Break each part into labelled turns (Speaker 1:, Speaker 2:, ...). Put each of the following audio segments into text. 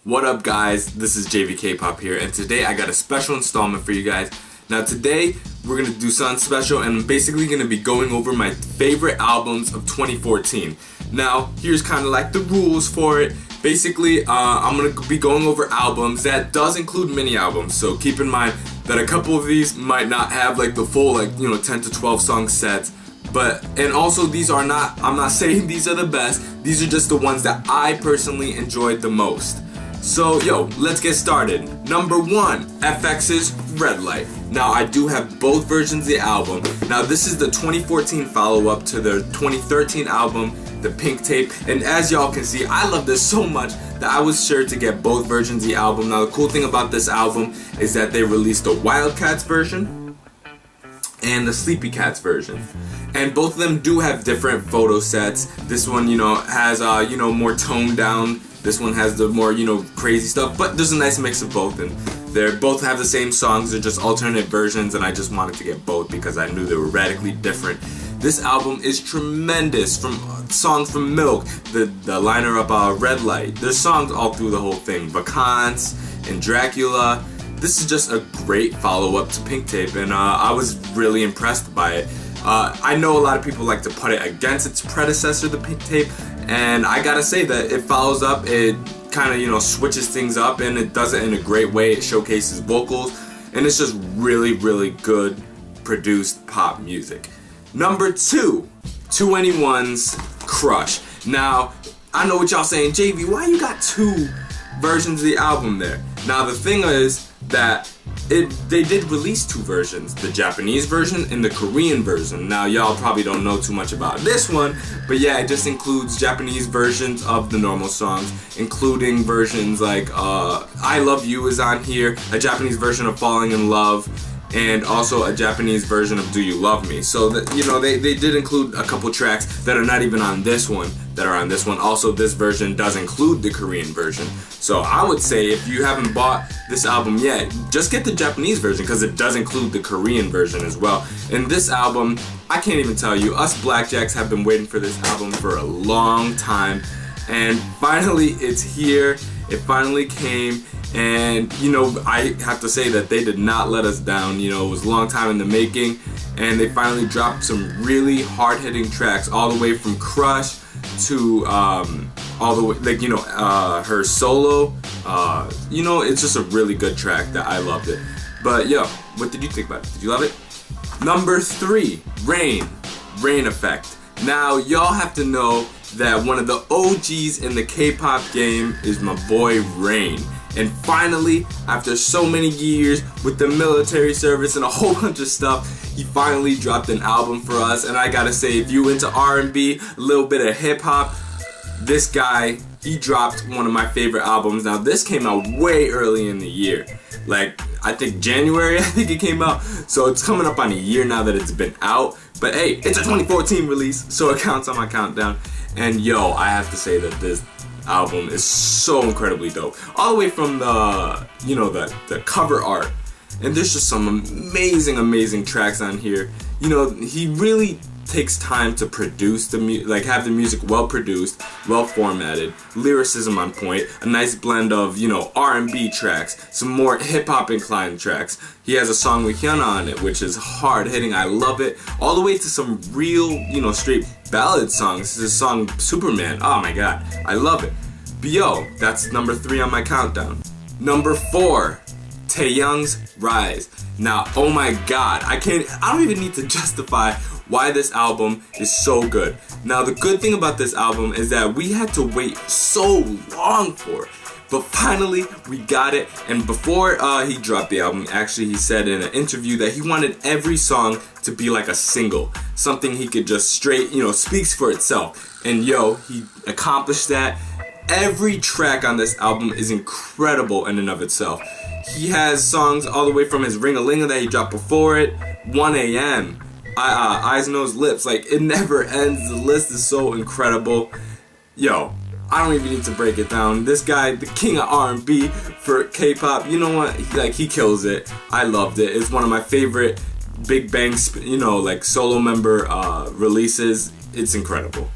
Speaker 1: What up guys, this is Kpop here, and today I got a special installment for you guys. Now today we're going to do something special, and I'm basically going to be going over my favorite albums of 2014. Now here's kind of like the rules for it. Basically I'm going to be going over albums that does include mini albums, so keep in mind that a couple of these might not have like the full 10 to 12 song sets. And also these are not, I'm not saying these are the best, these are just the ones that I personally enjoyed the most. So let's get started. Number 1, FX's Red Light. Now I do have both versions of the album. Now this is the 2014 follow-up to their 2013 album, the Pink Tape, and as y'all can see, I love this so much that I was sure to get both versions of the album. Now the cool thing about this album is that they released the Wildcats version and the Sleepy Cats version. And both of them do have different photo sets. This one, has more toned down. This one has the more, crazy stuff, but there's a nice mix of both, and they both have the same songs, they're just alternate versions, and I just wanted to get both because I knew they were radically different. This album is tremendous, from songs from Milk, the liner up Red Light. There's songs all through the whole thing, Vacances and Dracula. This is just a great follow-up to Pink Tape, and I was really impressed by it. I know a lot of people like to put it against its predecessor, the Pink Tape, and I gotta say that it follows up, it kind of, switches things up, and it does it in a great way. It showcases vocals, and it's just really, really good produced pop music. Number 2, 2NE1's Crush. Now, I know what y'all saying, JV, why you got 2 versions of the album there? Now the thing is that they did release 2 versions, the Japanese version and the Korean version. Now y'all probably don't know too much about this one, but yeah, it just includes Japanese versions of the normal songs, including versions like I Love You is on here, a Japanese version of Falling in Love, and also a Japanese version of Do You Love Me. So that, they did include a couple tracks that are not even on this one, that are on this one. Also, this version does include the Korean version. So I would say if you haven't bought this album yet, just get the Japanese version because it does include the Korean version as well. And this album, I can't even tell you, us Blackjacks have been waiting for this album for a long time. And finally, it's here. It finally came. And I have to say that they did not let us down. It was a long time in the making, and they finally dropped some really hard-hitting tracks, all the way from Crush to all the way, her solo. It's just a really good track that I loved it. But what did you think about it? Did you love it? Number 3, Rain Effect. Now y'all have to know that one of the OGs in the K-pop game is my boy Rain. And finally, after so many years with the military service and a whole bunch of stuff, he finally dropped an album for us. And I gotta say, if you into R&B, a little bit of hip-hop, this guy, he dropped one of my favorite albums. Now this came out way early in the year, like I think January, I think it came out. So it's coming up on a year now that it's been out. But hey, it's a 2014 release, so it counts on my countdown. And I have to say that this album is so incredibly dope, all the way from the the cover art, and there's just some amazing tracks on here. He really takes time to produce the have the music well produced, well formatted, lyricism on point, a nice blend of R&B tracks, some more hip-hop inclined tracks. He has a song with Hyuna on it, which is hard hitting, I love it, all the way to some real straight ballad songs. This song Superman, oh my god, I love it. But that's number 3 on my countdown. Number 4, Taeyang's Rise. Now, oh my god, I don't even need to justify why this album is so good. Now, the good thing about this album is that we had to wait so long for it, but finally we got it. And before he dropped the album, actually he said in an interview that he wanted every song to be like a single, something he could just straight, speaks for itself. And he accomplished that. Every track on this album is incredible in and of itself. He has songs all the way from his Ring-a-Linga that he dropped before it, 1 AM, Eyes, Nose, Lips, like it never ends. The list is so incredible. I don't even need to break it down. This guy, the king of R&B for K-pop, you know what? He kills it. I loved it. It's one of my favorite Big Bang, solo member releases. It's incredible.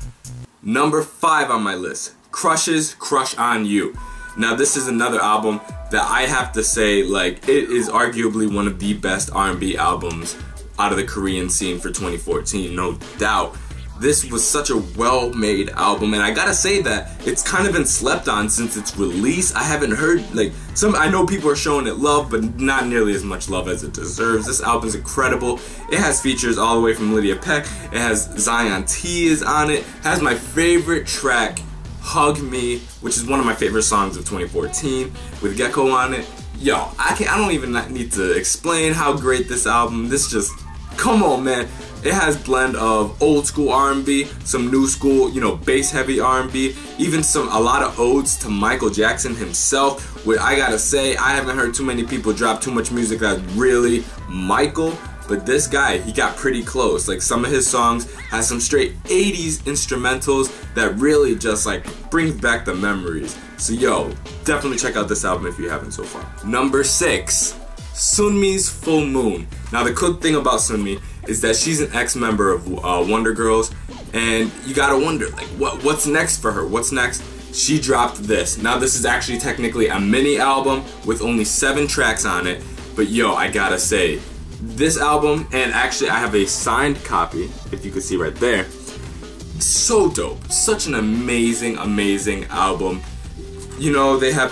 Speaker 1: Number 5 on my list, Crush's Crush on You. Now this is another album that I have to say, like, it is arguably one of the best R&B albums out of the Korean scene for 2014, no doubt. This was such a well-made album, and I gotta say that it's kind of been slept on since its release. I haven't heard, like, I know people are showing it love, but not nearly as much love as it deserves. This album is incredible. It has features all the way from Lydia Peck. It has Zion T is on it. It has my favorite track, Hug Me, which is one of my favorite songs of 2014, with Gecko on it. Yo, I don't even need to explain how great this album. This just, come on, man. It has a blend of old school R&B, some new school, you know, bass heavy R&B, even a lot of odes to Michael Jackson himself, where I gotta say, I haven't heard too many people drop too much music that's really Michael, but this guy, he got pretty close. Like, some of his songs has some straight 80s instrumentals that really just, like, brings back the memories. So yo, definitely check out this album if you haven't so far. Number 6, Sunmi's Full Moon. Now the cool thing about Sunmi is that she's an ex-member of Wonder Girls, and you gotta wonder, like, what's next for her? What's next? She dropped this. Now this is actually technically a mini album with only 7 tracks on it, but yo, I gotta say, this album, and actually I have a signed copy, if you can see right there, so dope. Such an amazing, amazing album. You know, they have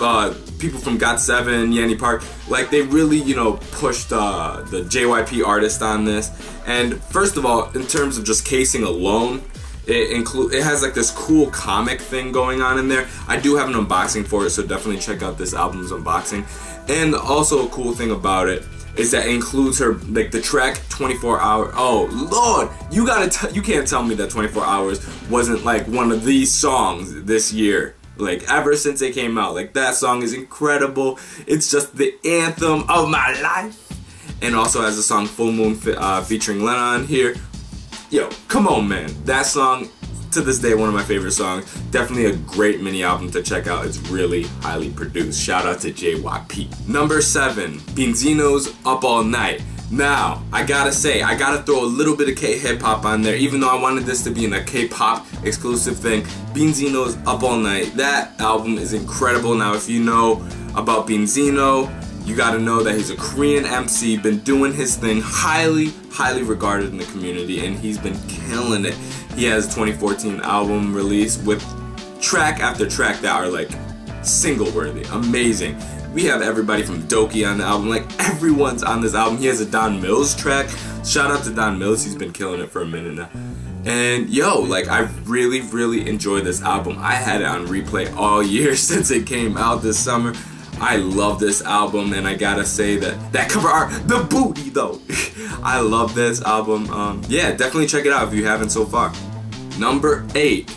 Speaker 1: people from GOT7, Yanni Park, like, they really, you know, pushed the JYP artist on this. And first of all, in terms of just casing alone, it has like this cool comic thing going on in there. I do have an unboxing for it, so definitely check out this album's unboxing. And also a cool thing about it is that it includes her, like, the track 24 Hours. Oh Lord, you can't tell me that 24 Hours wasn't like one of these songs this year. Like, ever since it came out, like, that song is incredible. It's just the anthem of my life. And also has the song Full Moon featuring Lena on here. Yo, come on, man. That song, to this day, one of my favorite songs. Definitely a great mini album to check out. It's really highly produced. Shout out to JYP. Number 7, Beenzino's Up All Night. Now, I gotta say, I gotta throw a little bit of K-hip-hop on there, even though I wanted this to be in a K-pop exclusive thing. Beenzino's Up All Night. That album is incredible. Now, if you know about Beenzino, you gotta know that he's a Korean MC, been doing his thing, highly, highly regarded in the community, and he's been killing it. He has a 2014 album release with track after track that are, like, single-worthy, amazing. We have everybody from Doki on the album, like, everyone's on this album. He has a Don Mills track. Shout out to Don Mills, he's been killing it for a minute now. And yo, like, I really, really enjoyed this album. I had it on replay all year since it came out this summer. I love this album, and I gotta say that cover art, the booty though. I love this album. Yeah, definitely check it out if you haven't so far. Number 8,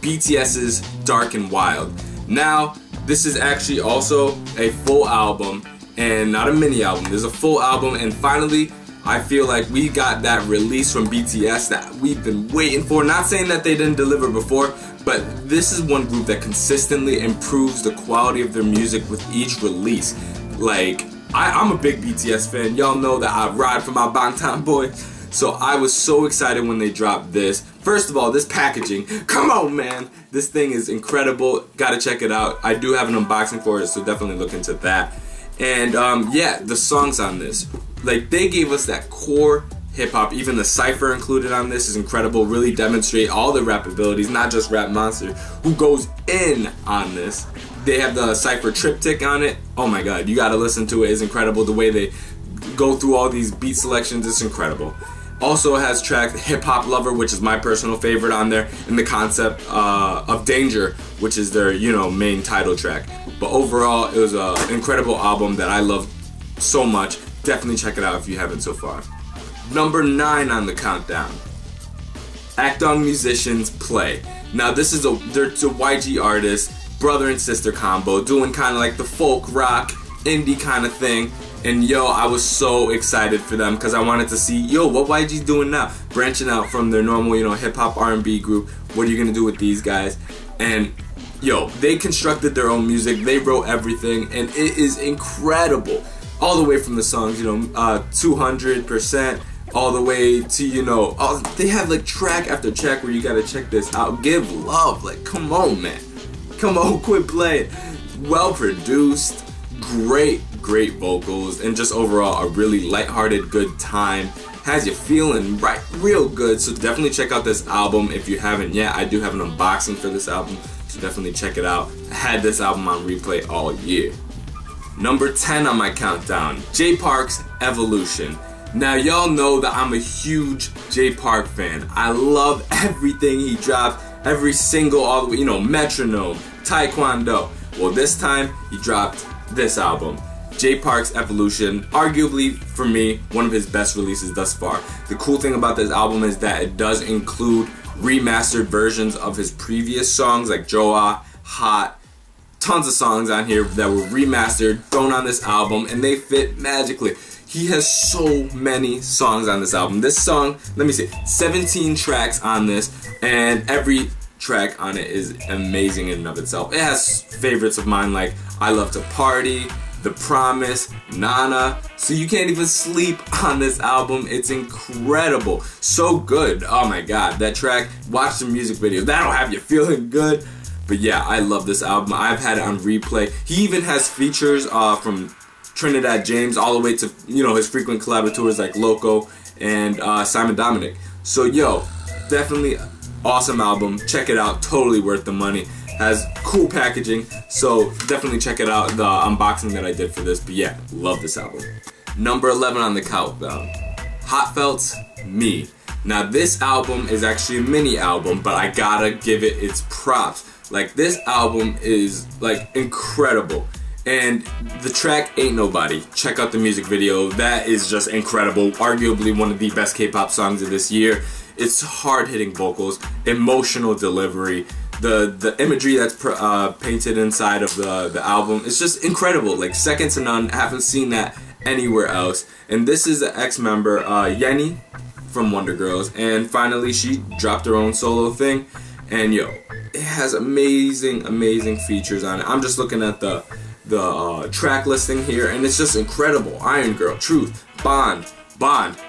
Speaker 1: BTS's Dark and Wild. Now, this is actually also a full album and not a mini album. There's a full album, and finally, I feel like we got that release from BTS that we've been waiting for. Not saying that they didn't deliver before, but this is one group that consistently improves the quality of their music with each release. Like, I'm a big BTS fan. Y'all know that I ride for my Bangtan boy. So I was so excited when they dropped this. First of all, this packaging, come on, man. This thing is incredible. Gotta check it out. I do have an unboxing for it, so definitely look into that. And yeah, the songs on this, like, they gave us that core hip-hop. Even the cypher included on this is incredible. Really demonstrate all the rap abilities, not just Rap Monster, who goes in on this. They have the cypher triptych on it. Oh my god, you gotta listen to it. It's incredible. The way they go through all these beat selections, it's incredible. Also has track Hip Hop Lover, which is my personal favorite on there, and the concept of Danger, which is their, you know, main title track. But overall, it was an incredible album that I love so much. Definitely check it out if you haven't so far. Number 9 on the countdown, Akdong Musicians Play. Now this is they're a YG artist, brother and sister combo, doing kind of like the folk rock, indie kind of thing. And yo, I was so excited for them because I wanted to see, yo, what YG's doing now? Branching out from their normal, you know, hip-hop R&B group. What are you gonna do with these guys? And yo, they constructed their own music, they wrote everything, and it is incredible. All the way from the songs, you know, 200%, all the way to, you know, they have like track after track where you gotta check this out. Give love, like, come on, man. Come on, quit playing. well produced, great vocals, and just overall a really lighthearted, good time. Has you feeling right, real good. So definitely check out this album if you haven't yet. I do have an unboxing for this album, so definitely check it out. I had this album on replay all year. Number 10 on my countdown, Jay Park's Evolution. Now y'all know that I'm a huge Jay Park fan. I love everything he drops, every single, all the way, you know, Metronome, Taekwondo. Well, this time he dropped this album, Jay Park's Evolution, arguably for me one of his best releases thus far. The cool thing about this album is that it does include remastered versions of his previous songs like Joa, Hot, tons of songs on here that were remastered, thrown on this album, and they fit magically. He has so many songs on this album. This song, let me see, 17 tracks on this, and every track on it is amazing in and of itself. It has favorites of mine like I Love to Party, The Promise, Nana. So you can't even sleep on this album. It's incredible. So good. Oh my god, that track, watch the music video. That'll have you feeling good. But yeah, I love this album. I've had it on replay. He even has features from Trinidad James all the way to, you know, his frequent collaborators like Loco and Simon Dominic. So yo, definitely awesome album. Check it out. Totally worth the money. Has cool packaging. So definitely check it out. The unboxing that I did for this. But yeah, love this album. Number 11 on the countdown, Hotfelt's Me. Now this album is actually a mini album, but I gotta give it its props. Like, this album is like incredible. And the track Ain't Nobody, check out the music video. That is just incredible. Arguably one of the best K-pop songs of this year. It's hard-hitting vocals, emotional delivery, the imagery that's painted inside of the album. It's just incredible, like second to none. I haven't seen that anywhere else. And this is the ex-member Yenny from Wonder Girls, and finally she dropped her own solo thing. And yo, it has amazing features on it. I'm just looking at the track listing here, and it's just incredible. Iron Girl, Truth, Bond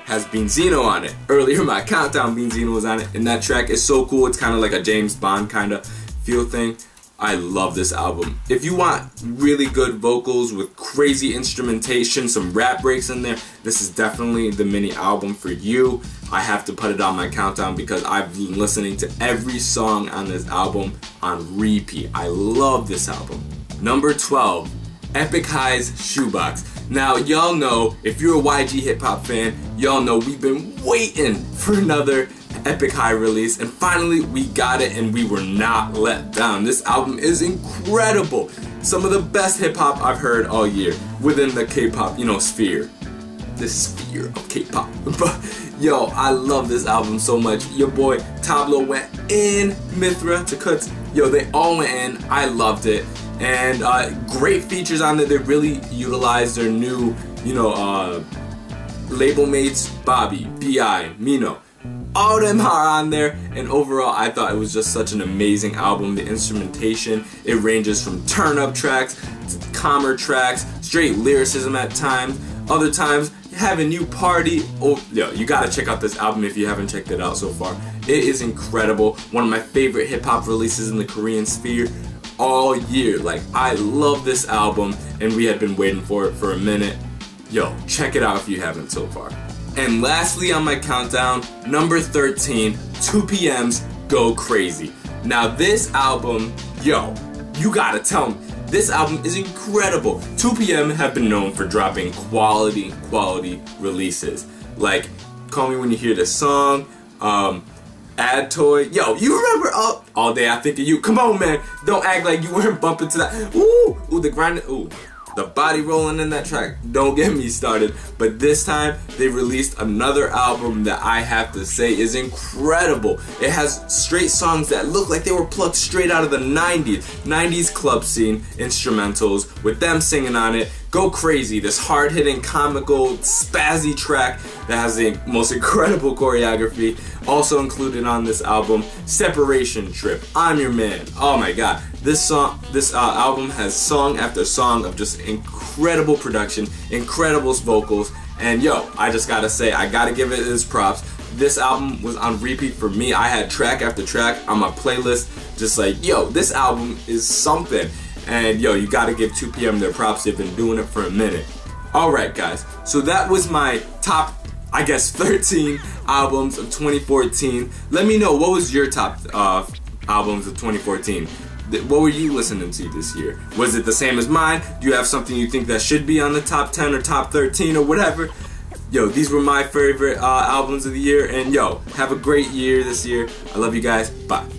Speaker 1: has Beenzino on it. Earlier in my countdown, Beenzino was on it, and that track is so cool. It's kind of like a James Bond kind of feel thing. I love this album. If you want really good vocals with crazy instrumentation, some rap breaks in there, this is definitely the mini album for you. I have to put it on my countdown because I've been listening to every song on this album on repeat. I love this album. Number 12, Epik High's Shoebox. Now y'all know, if you're a YG hip hop fan, y'all know we've been waiting for another Epik High release, and finally we got it, and we were not let down. This album is incredible. Some of the best hip hop I've heard all year within the K-pop, you know, sphere. The sphere of K-pop. But yo, I love this album so much. Your boy Tablo went in, Mithra, Takuts, yo, they all went in. I loved it. And great features on it. They really utilized their new, you know, label mates, Bobby, B.I., Mino. All of them are on there, and overall I thought it was just such an amazing album. The instrumentation, it ranges from turn-up tracks to calmer tracks, straight lyricism at times. Other times, have a new party. Oh, yo, you gotta check out this album if you haven't checked it out so far. It is incredible. One of my favorite hip-hop releases in the Korean sphere all year. Like, I love this album, and we had been waiting for it for a minute. Yo, check it out if you haven't so far. And lastly on my countdown, number 13, 2PM's Go Crazy. Now this album, yo, you gotta tell me, this album is incredible. 2PM have been known for dropping quality releases. Like, Call Me When You Hear This Song, Ad Toy. Yo, you remember All Day I Think of You? Come on, man. Don't act like you weren't bumping to that. Ooh, the grind. Ooh. The body rolling in that track, don't get me started. But this time, they released another album that I have to say is incredible. It has straight songs that look like they were plucked straight out of the 90s club scene instrumentals with them singing on it. Go Crazy, this hard-hitting, comical, spazzy track that has the most incredible choreography. Also included on this album, Separation Trip, I'm Your Man. Oh my god. This album has song after song of just incredible production, incredible vocals, and yo, I just gotta say, I gotta give it its props. This album was on repeat for me. I had track after track on my playlist, just like, yo, this album is something. And yo, you gotta give 2PM their props. They've been doing it for a minute. Alright guys, so that was my top, I guess, 13 albums of 2014. Let me know, what was your top albums of 2014? What were you listening to this year? Was it the same as mine? Do you have something you think that should be on the top 10 or top 13 or whatever? Yo, these were my favorite albums of the year, and yo, have a great year this year. I love you guys. Bye.